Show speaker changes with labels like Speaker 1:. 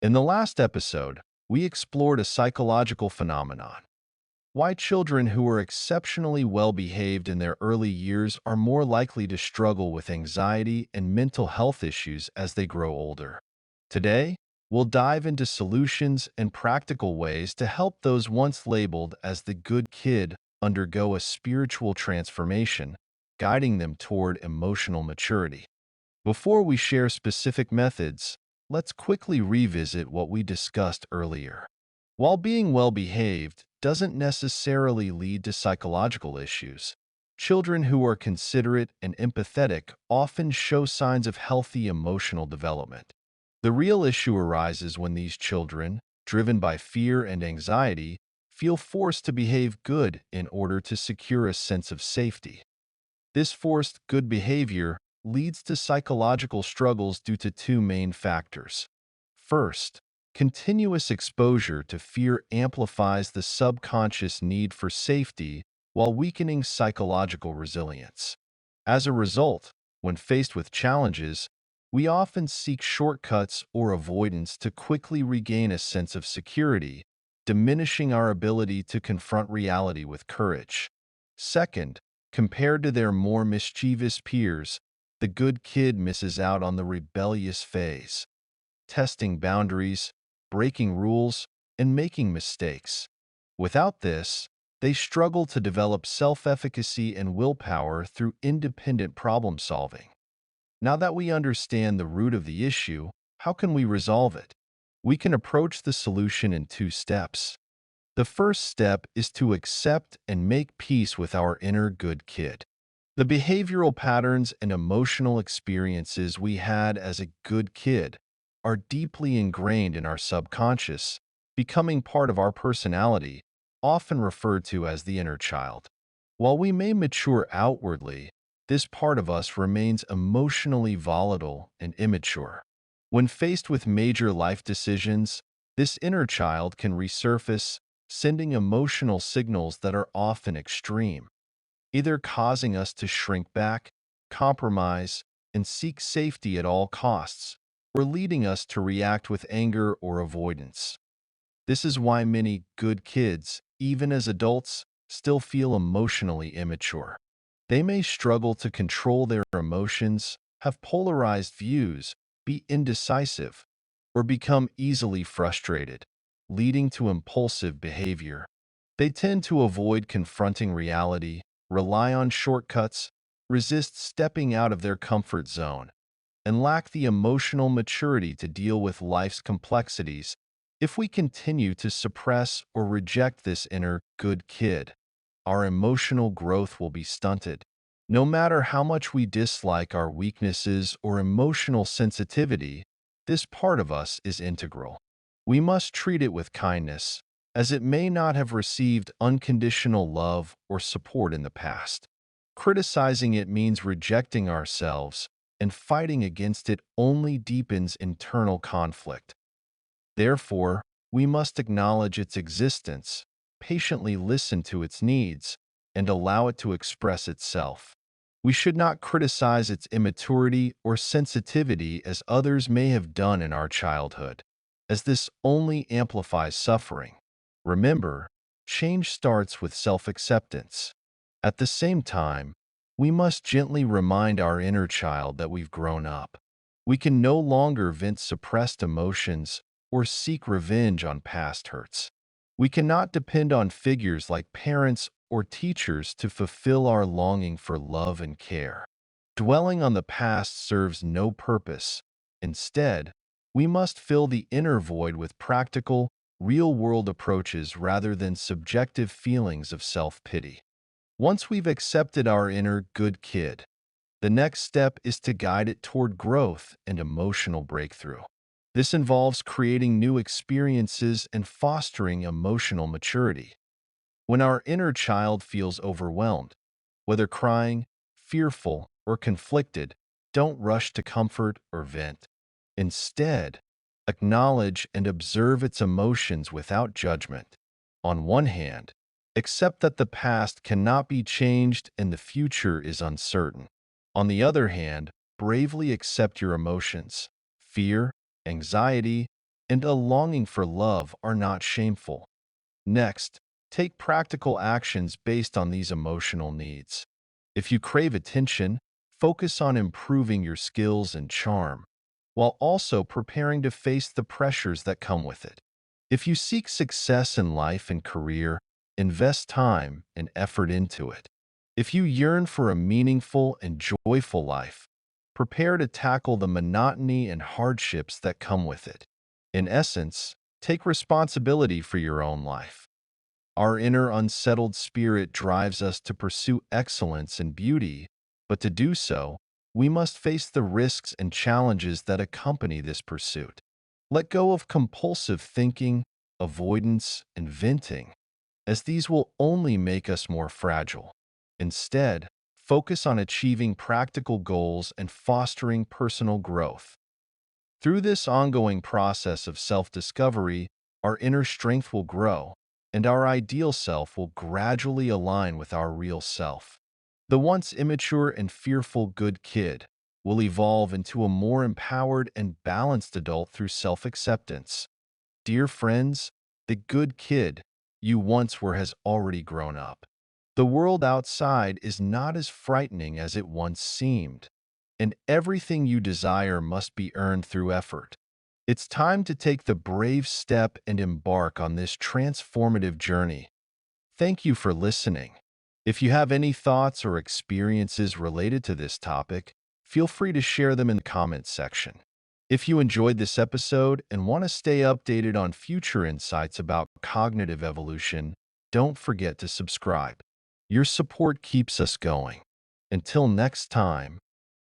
Speaker 1: In the last episode, we explored a psychological phenomenon: why children who are exceptionally well behaved in their early years are more likely to struggle with anxiety and mental health issues as they grow older. Today, we'll dive into solutions and practical ways to help those once labeled as the good kid undergo a spiritual transformation, guiding them toward emotional maturity. Before we share specific methods, let's quickly revisit what we discussed earlier. While being well behaved doesn't necessarily lead to psychological issues, children who are considerate and empathetic often show signs of healthy emotional development. The real issue arises when these children, driven by fear and anxiety, feel forced to behave good in order to secure a sense of safety. This forced good behavior leads to psychological struggles due to two main factors. First, continuous exposure to fear amplifies the subconscious need for safety while weakening psychological resilience. As a result, when faced with challenges, we often seek shortcuts or avoidance to quickly regain a sense of security, diminishing our ability to confront reality with courage. Second, compared to their more mischievous peers, the good kid misses out on the rebellious phase, testing boundaries, breaking rules, and making mistakes. Without this, they struggle to develop self-efficacy and willpower through independent problem solving. Now that we understand the root of the issue, how can we resolve it? We can approach the solution in two steps. The first step is to accept and make peace with our inner good kid. The behavioral patterns and emotional experiences we had as a good kid are deeply ingrained in our subconscious, becoming part of our personality, often referred to as the inner child. While we may mature outwardly, this part of us remains emotionally volatile and immature. When faced with major life decisions, this inner child can resurface, sending emotional signals that are often extreme, either causing us to shrink back, compromise, and seek safety at all costs, or leading us to react with anger or avoidance. This is why many good kids, even as adults, still feel emotionally immature. They may struggle to control their emotions, have polarized views, be indecisive, or become easily frustrated, leading to impulsive behavior. They tend to avoid confronting reality, rely on shortcuts, resist stepping out of their comfort zone, and lack the emotional maturity to deal with life's complexities. If we continue to suppress or reject this inner good kid, our emotional growth will be stunted. No matter how much we dislike our weaknesses or emotional sensitivity, this part of us is integral. We must treat it with kindness, as it may not have received unconditional love or support in the past. Criticizing it means rejecting ourselves, and fighting against it only deepens internal conflict. Therefore, we must acknowledge its existence, patiently listen to its needs, and allow it to express itself. We should not criticize its immaturity or sensitivity as others may have done in our childhood, as this only amplifies suffering. Remember, change starts with self-acceptance. At the same time, we must gently remind our inner child that we've grown up. We can no longer vent suppressed emotions or seek revenge on past hurts. We cannot depend on figures like parents or teachers to fulfill our longing for love and care. Dwelling on the past serves no purpose. Instead, we must fill the inner void with practical, real-world approaches rather than subjective feelings of self-pity. Once we've accepted our inner good kid, the next step is to guide it toward growth and emotional breakthrough. This involves creating new experiences and fostering emotional maturity. When our inner child feels overwhelmed, whether crying, fearful, or conflicted, don't rush to comfort or vent. Instead, acknowledge and observe its emotions without judgment. On one hand, accept that the past cannot be changed and the future is uncertain. On the other hand, bravely accept your emotions, fear, anxiety, and a longing for love are not shameful. Next, take practical actions based on these emotional needs. If you crave attention, focus on improving your skills and charm, while also preparing to face the pressures that come with it. If you seek success in life and career, invest time and effort into it. If you yearn for a meaningful and joyful life, prepare to tackle the monotony and hardships that come with it. In essence, take responsibility for your own life. Our inner unsettled spirit drives us to pursue excellence and beauty, but to do so, we must face the risks and challenges that accompany this pursuit. Let go of compulsive thinking, avoidance, and venting, as these will only make us more fragile. Instead, focus on achieving practical goals and fostering personal growth. Through this ongoing process of self-discovery, our inner strength will grow, and our ideal self will gradually align with our real self. The once immature and fearful good kid will evolve into a more empowered and balanced adult through self-acceptance. Dear friends, the good kid you once were has already grown up. The world outside is not as frightening as it once seemed, and everything you desire must be earned through effort. It's time to take the brave step and embark on this transformative journey. Thank you for listening. If you have any thoughts or experiences related to this topic, feel free to share them in the comments section. If you enjoyed this episode and want to stay updated on future insights about cognitive evolution, don't forget to subscribe. Your support keeps us going. Until next time,